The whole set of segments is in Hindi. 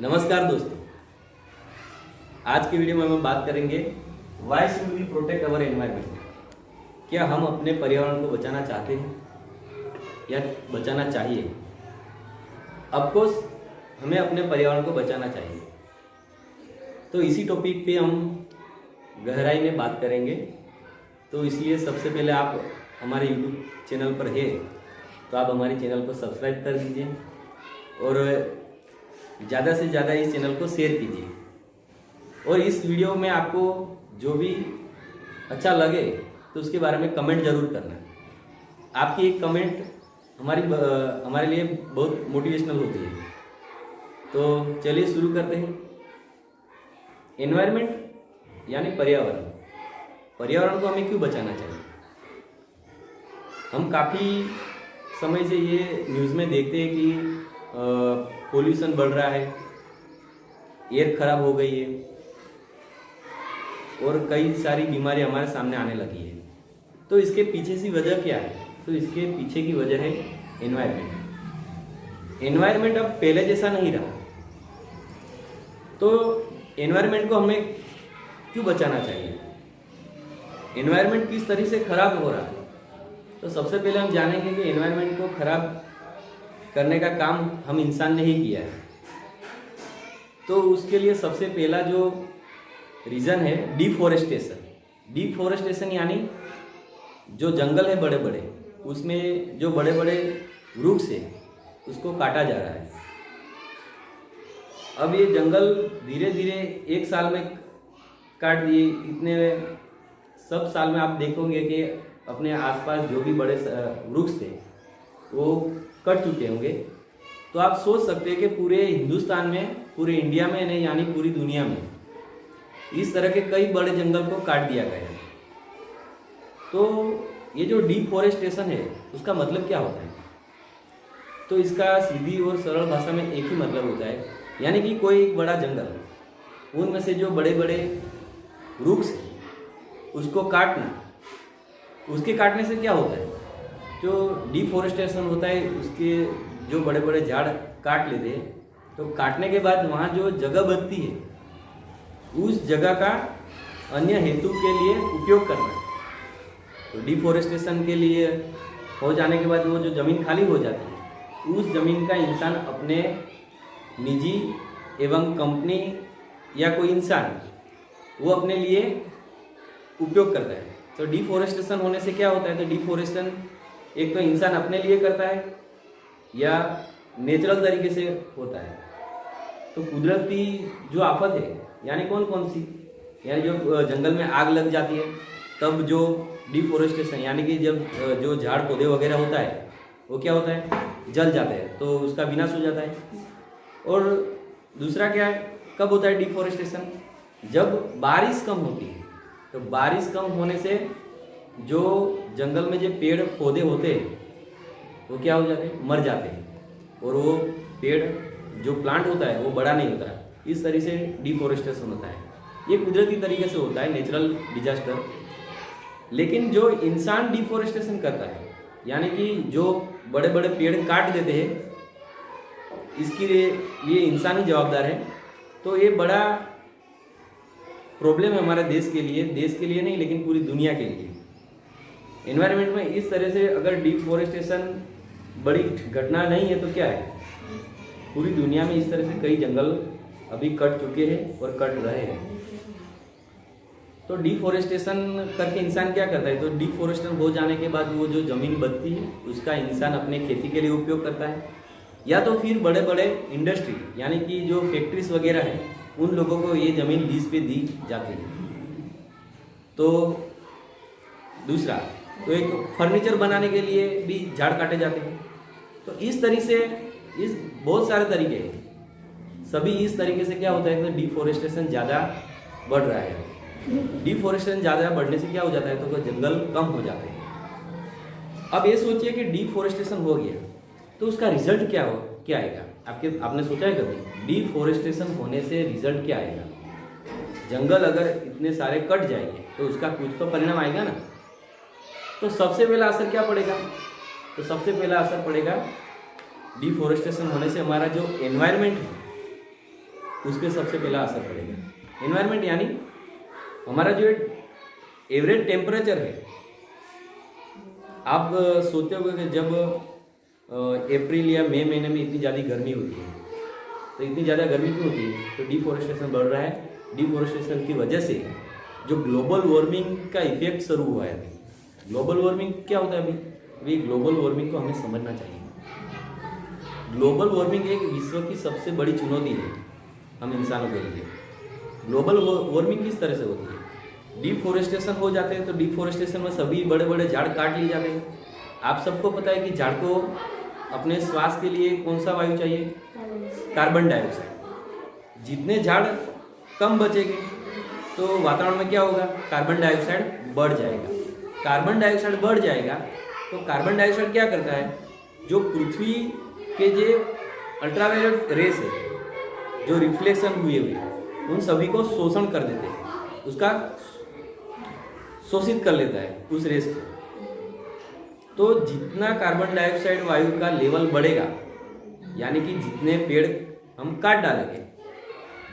नमस्कार दोस्तों, आज की वीडियो में हम बात करेंगे why should we protect our environment. क्या हम अपने पर्यावरण को बचाना चाहते हैं या बचाना चाहिए? ऑफकोर्स हमें अपने पर्यावरण को बचाना चाहिए। तो इसी टॉपिक पे हम गहराई में बात करेंगे। तो इसलिए सबसे पहले आप हमारे यूट्यूब चैनल पर है तो आप हमारे चैनल को सब्सक्राइब कर दीजिए और ज़्यादा से ज़्यादा इस चैनल को शेयर कीजिए। और इस वीडियो में आपको जो भी अच्छा लगे तो उसके बारे में कमेंट ज़रूर करना। आपकी एक कमेंट हमारे लिए बहुत मोटिवेशनल होती है। तो चलिए शुरू करते हैं। एनवायरनमेंट यानी पर्यावरण। पर्यावरण को हमें क्यों बचाना चाहिए? हम काफ़ी समय से ये न्यूज़ में देखते हैं कि पोल्यूशन बढ़ रहा है, एयर खराब हो गई है और कई सारी बीमारियां हमारे सामने आने लगी है। तो इसके पीछे सी वजह क्या है? तो इसके पीछे की वजह है एनवायरनमेंट। एनवायरनमेंट अब पहले जैसा नहीं रहा। तो एनवायरनमेंट को हमें क्यों बचाना चाहिए? एनवायरनमेंट किस तरह से खराब हो रहा है? तो सबसे पहले हम जानेंगे कि एनवायरनमेंट को खराब करने का काम हम इंसान ने ही किया है। तो उसके लिए सबसे पहला जो रीज़न है डिफॉरेस्टेशन। डिफॉरेस्टेशन यानी जो जंगल है बड़े बड़े, उसमें जो बड़े बड़े वृक्ष है उसको काटा जा रहा है। अब ये जंगल धीरे धीरे एक साल में काट दिए, इतने सब साल में आप देखोगे कि अपने आसपास जो भी बड़े वृक्ष थे वो कट चुके होंगे। तो आप सोच सकते हैं कि पूरे हिंदुस्तान में, पूरे इंडिया में नहीं यानी पूरी दुनिया में इस तरह के कई बड़े जंगल को काट दिया गया है। तो ये जो डिफॉरेस्टेशन है उसका मतलब क्या होता है? तो इसका सीधी और सरल भाषा में एक ही मतलब होता है, यानी कि कोई एक बड़ा जंगल, उनमें से जो बड़े बड़े वृक्ष उसको काटना। उसके काटने से क्या होता है? जो डिफॉरेस्टेशन होता है उसके जो बड़े बड़े झाड़ काट लेते हैं, तो काटने के बाद वहाँ जो जगह बचती है उस जगह का अन्य हेतु के लिए उपयोग करना। तो डिफॉरेस्टेशन के लिए हो जाने के बाद वो जो ज़मीन खाली हो जाती है उस ज़मीन का इंसान अपने निजी एवं कंपनी या कोई इंसान वो अपने लिए उपयोग करता है। तो डिफॉरेस्टेशन होने से क्या होता है? तो डिफॉरेस्टेशन एक तो इंसान अपने लिए करता है या नेचुरल तरीके से होता है। तो कुदरती जो आफत है यानी कौन कौन सी, यानी जो जंगल में आग लग जाती है तब जो डिफॉरेस्टेशन यानी कि जब जो झाड़ पौधे वगैरह होता है वो क्या होता है? जल जाते हैं, तो उसका विनाश हो जाता है। और दूसरा क्या है, कब होता है डिफॉरेस्टेशन? जब बारिश कम होती है। तो बारिश कम होने से जो जंगल में जो पेड़ पौधे होते हैं वो क्या हो जाते हैं? मर जाते हैं और वो पेड़ जो प्लांट होता है वो बड़ा नहीं होता है। इस तरह से डिफॉरेस्टेशन होता है। ये कुदरती तरीके से होता है, नेचुरल डिजास्टर। लेकिन जो इंसान डिफॉरेस्टेशन करता है यानी कि जो बड़े बड़े पेड़ काट देते हैं, इसके लिए इंसान ही जवाबदार है। तो ये बड़ा प्रॉब्लम है हमारे देश के लिए नहीं लेकिन पूरी दुनिया के लिए। एनवायरनमेंट में इस तरह से अगर डिफॉरेस्टेशन बड़ी घटना नहीं है तो क्या है? पूरी दुनिया में इस तरह से कई जंगल अभी कट चुके हैं और कट रहे हैं। तो डिफॉरेस्टेशन करके इंसान क्या करता है? तो डिफॉरेस्टेशन हो जाने के बाद वो जो ज़मीन बचती है उसका इंसान अपने खेती के लिए उपयोग करता है, या तो फिर बड़े बड़े इंडस्ट्री यानी कि जो फैक्ट्रीज वगैरह हैं उन लोगों को ये ज़मीन लीज पे दी जाती है। तो दूसरा, तो एक फर्नीचर बनाने के लिए भी झाड़ काटे जाते हैं। तो इस तरह से इस बहुत सारे तरीके हैं। सभी इस तरीके से क्या होता है कि डिफॉरेस्टेशन ज़्यादा बढ़ रहा है। डिफॉरेस्टेशन ज़्यादा बढ़ने से क्या हो जाता है? तो जंगल कम हो जाते हैं। अब ये सोचिए कि डिफॉरेस्टेशन हो गया तो उसका रिजल्ट क्या आएगा? आपने सोचा है कभी? डिफॉरेस्टेशन होने से रिजल्ट क्या आएगा? जंगल अगर इतने सारे कट जाएंगे तो उसका कुछ तो परिणाम आएगा ना। तो सबसे पहला असर क्या पड़ेगा? तो सबसे पहला असर पड़ेगा डिफॉरेस्टेशन होने से हमारा जो एनवायरनमेंट है उस पर सबसे पहला असर पड़ेगा। एनवायरनमेंट यानी हमारा जो एवरेज टेम्परेचर है, आप सोचते होंगे कि जब अप्रैल या मई महीने में इतनी ज़्यादा गर्मी होती है, तो इतनी ज़्यादा गर्मी क्यों होती है? तो डिफॉरेस्टेशन बढ़ रहा है। डिफॉरेस्टेशन की वजह से जो ग्लोबल वार्मिंग का इफेक्ट शुरू हुआ है अभी। ग्लोबल वार्मिंग क्या होता है अभी ग्लोबल वार्मिंग को हमें समझना चाहिए। ग्लोबल वार्मिंग एक विश्व की सबसे बड़ी चुनौती है हम इंसानों के लिए। ग्लोबल वार्मिंग किस तरह से होती है? डिफॉरेस्टेशन हो जाते हैं, तो डिफॉरेस्टेशन में सभी बड़े बड़े झाड़ काट लिए जाते हैं। आप सबको पता है कि झाड़ को अपने श्वास के लिए कौन सा वायु चाहिए? Carbon dioxide. जितने झाड़ कम बचेंगे तो वातावरण में क्या होगा? कार्बन डाइऑक्साइड बढ़ जाएगा। कार्बन डाइऑक्साइड बढ़ जाएगा तो कार्बन डाइऑक्साइड क्या करता है? जो पृथ्वी के जो अल्ट्रावायलेट रेस है, जो रिफ्लेक्शन हुए उन सभी को शोषण कर देते हैं, उसका शोषित कर लेता है उस रेस को। तो जितना कार्बन डाइऑक्साइड वायु का लेवल बढ़ेगा, यानी कि जितने पेड़ हम काट डालेंगे,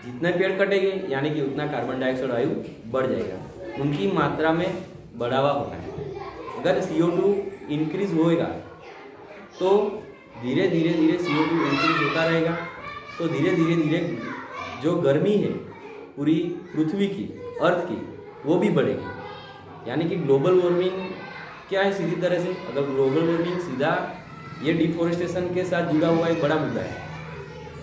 जितने पेड़ कटेंगे, यानी कि उतना कार्बन डाइऑक्साइड वायु बढ़ जाएगा। उनकी मात्रा में बढ़ावा होना है। अगर CO2 इंक्रीज होएगा तो धीरे धीरे CO2 इंक्रीज होता रहेगा, तो धीरे धीरे जो गर्मी है पूरी पृथ्वी की, अर्थ की, वो भी बढ़ेगी। यानी कि ग्लोबल वार्मिंग क्या है? सीधी तरह से अगर ग्लोबल वार्मिंग सीधा ये डिफॉरेस्टेशन के साथ जुड़ा हुआ एक बड़ा मुद्दा है।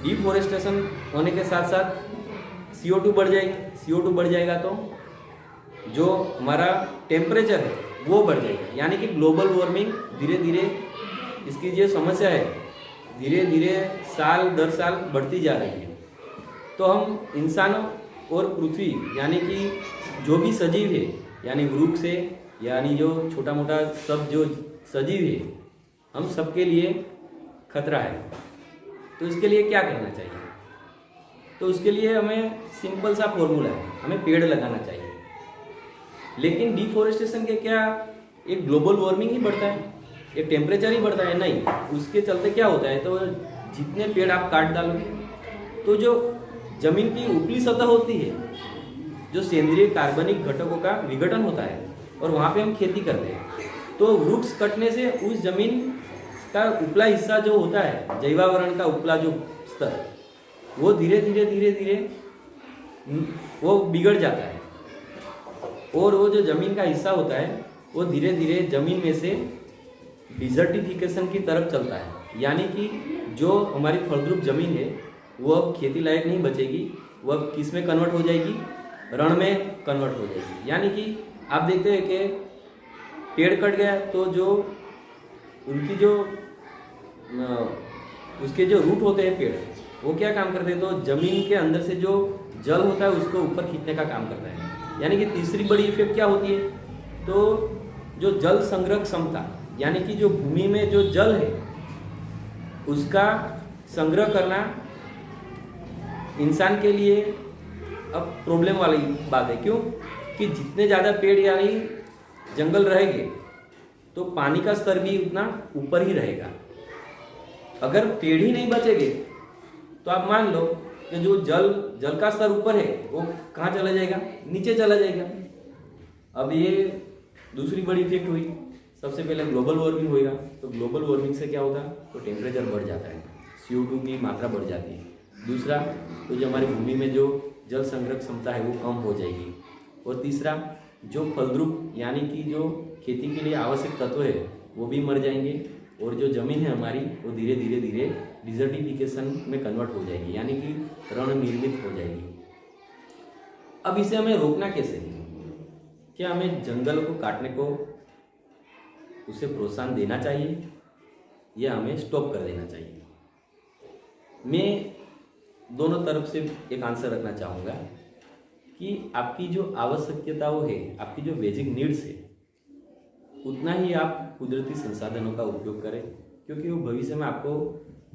डिफॉरेस्टेशन होने के साथ साथ CO2 बढ़ जाएगी। CO2 बढ़ जाएगा तो जो हमारा टेम्परेचर है वो बढ़ जाएगा। यानी कि ग्लोबल वार्मिंग धीरे धीरे इसकी जो समस्या है धीरे धीरे साल दर साल बढ़ती जा रही है। तो हम इंसानों और पृथ्वी यानी कि जो भी सजीव है, यानी वृक्ष है, यानी जो छोटा मोटा सब जो सजीव है, हम सबके लिए खतरा है। तो इसके लिए क्या करना चाहिए? तो उसके लिए हमें सिंपल सा फॉर्मूला है, हमें पेड़ लगाना चाहिए। लेकिन डिफॉरेस्टेशन के क्या एक ग्लोबल वार्मिंग ही बढ़ता है, एक टेम्परेचर ही बढ़ता है? नहीं, उसके चलते क्या होता है? तो जितने पेड़ आप काट डालोगे तो जो जमीन की ऊपरी सतह होती है, जो सेंद्रीय कार्बनिक घटकों का विघटन होता है और वहाँ पे हम खेती करते हैं, तो वृक्ष कटने से उस जमीन का उपला हिस्सा जो होता है, जैवावरण का उपला जो स्तर, वो धीरे धीरे वो बिगड़ जाता है। और वो जो जमीन का हिस्सा होता है वो धीरे धीरे जमीन में से डिजर्टिफिकेशन की तरफ चलता है। यानी कि जो हमारी फलद्रुप जमीन है वो अब खेती लायक नहीं बचेगी, वो अब किस में कन्वर्ट हो जाएगी? रण में कन्वर्ट हो जाएगी। यानी कि आप देखते हैं कि पेड़ कट गया तो जो उनकी जो उसके जो रूट होते हैं पेड़, वो क्या काम करते हैं? तो जमीन के अंदर से जो जल होता है उसको ऊपर खींचने का काम करता है। यानी कि तीसरी बड़ी इफेक्ट क्या होती है? तो जो जल संग्रह क्षमता, यानी कि जो भूमि में जो जल है उसका संग्रह करना इंसान के लिए अब प्रॉब्लम वाली बात है। क्यों? कि जितने ज़्यादा पेड़ यानी जंगल रहेंगे तो पानी का स्तर भी उतना ऊपर ही रहेगा। अगर पेड़ ही नहीं बचेंगे तो आप मान लो कि जो जल का स्तर ऊपर है वो कहाँ चला जाएगा? नीचे चला जाएगा। अब ये दूसरी बड़ी इफेक्ट हुई। सबसे पहले ग्लोबल वार्मिंग होएगा, तो ग्लोबल वार्मिंग से क्या होगा? तो टेम्परेचर बढ़ जाता है, CO2 की मात्रा बढ़ जाती है। दूसरा, तो जो हमारी भूमि में जो जल संग्रह क्षमता है वो कम हो जाएगी। और तीसरा, जो फलद्रुप यानी कि जो खेती के लिए आवश्यक तत्व है वो भी मर जाएंगे। और जो ज़मीन है हमारी वो धीरे धीरे डिजर्टिफिकेशन में कन्वर्ट हो जाएगी, यानी कि रण निर्मित हो जाएगी। अब इसे हमें रोकना कैसे है? क्या हमें जंगल को काटने को उसे प्रोत्साहन देना चाहिए या हमें स्टॉप कर देना चाहिए? मैं दोनों तरफ से एक आंसर रखना चाहूँगा कि आपकी जो आवश्यकताओं है, आपकी जो बेसिक नीड्स है, उतना ही आप कुदरती संसाधनों का उपयोग करें, क्योंकि वो भविष्य में आपको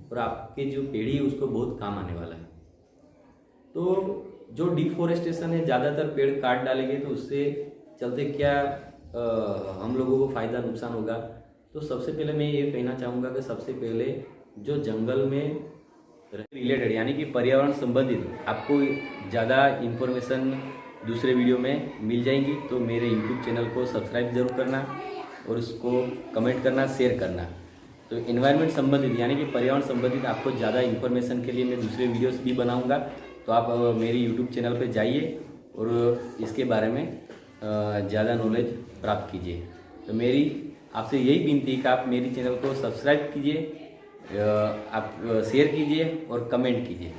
और आपके जो पीढ़ी है उसको बहुत काम आने वाला है। तो जो डिफॉरेस्टेशन है, ज़्यादातर पेड़ काट डालेंगे तो उससे चलते क्या हम लोगों को फ़ायदा नुकसान होगा? तो सबसे पहले मैं ये कहना चाहूँगा कि सबसे पहले जो जंगल में रिलेटेड यानी कि पर्यावरण संबंधित आपको ज़्यादा इन्फॉर्मेशन दूसरे वीडियो में मिल जाएंगी, तो मेरे यूट्यूब चैनल को सब्सक्राइब जरूर करना और उसको कमेंट करना, शेयर करना। तो इन्वायरमेंट संबंधित यानी कि पर्यावरण संबंधित आपको ज़्यादा इन्फॉर्मेशन के लिए मैं दूसरे वीडियोस भी बनाऊंगा, तो आप मेरे यूट्यूब चैनल पे जाइए और इसके बारे में ज़्यादा नॉलेज प्राप्त कीजिए। तो मेरी आपसे यही विनती है कि आप मेरी चैनल को सब्सक्राइब कीजिए, आप शेयर कीजिए और कमेंट कीजिए।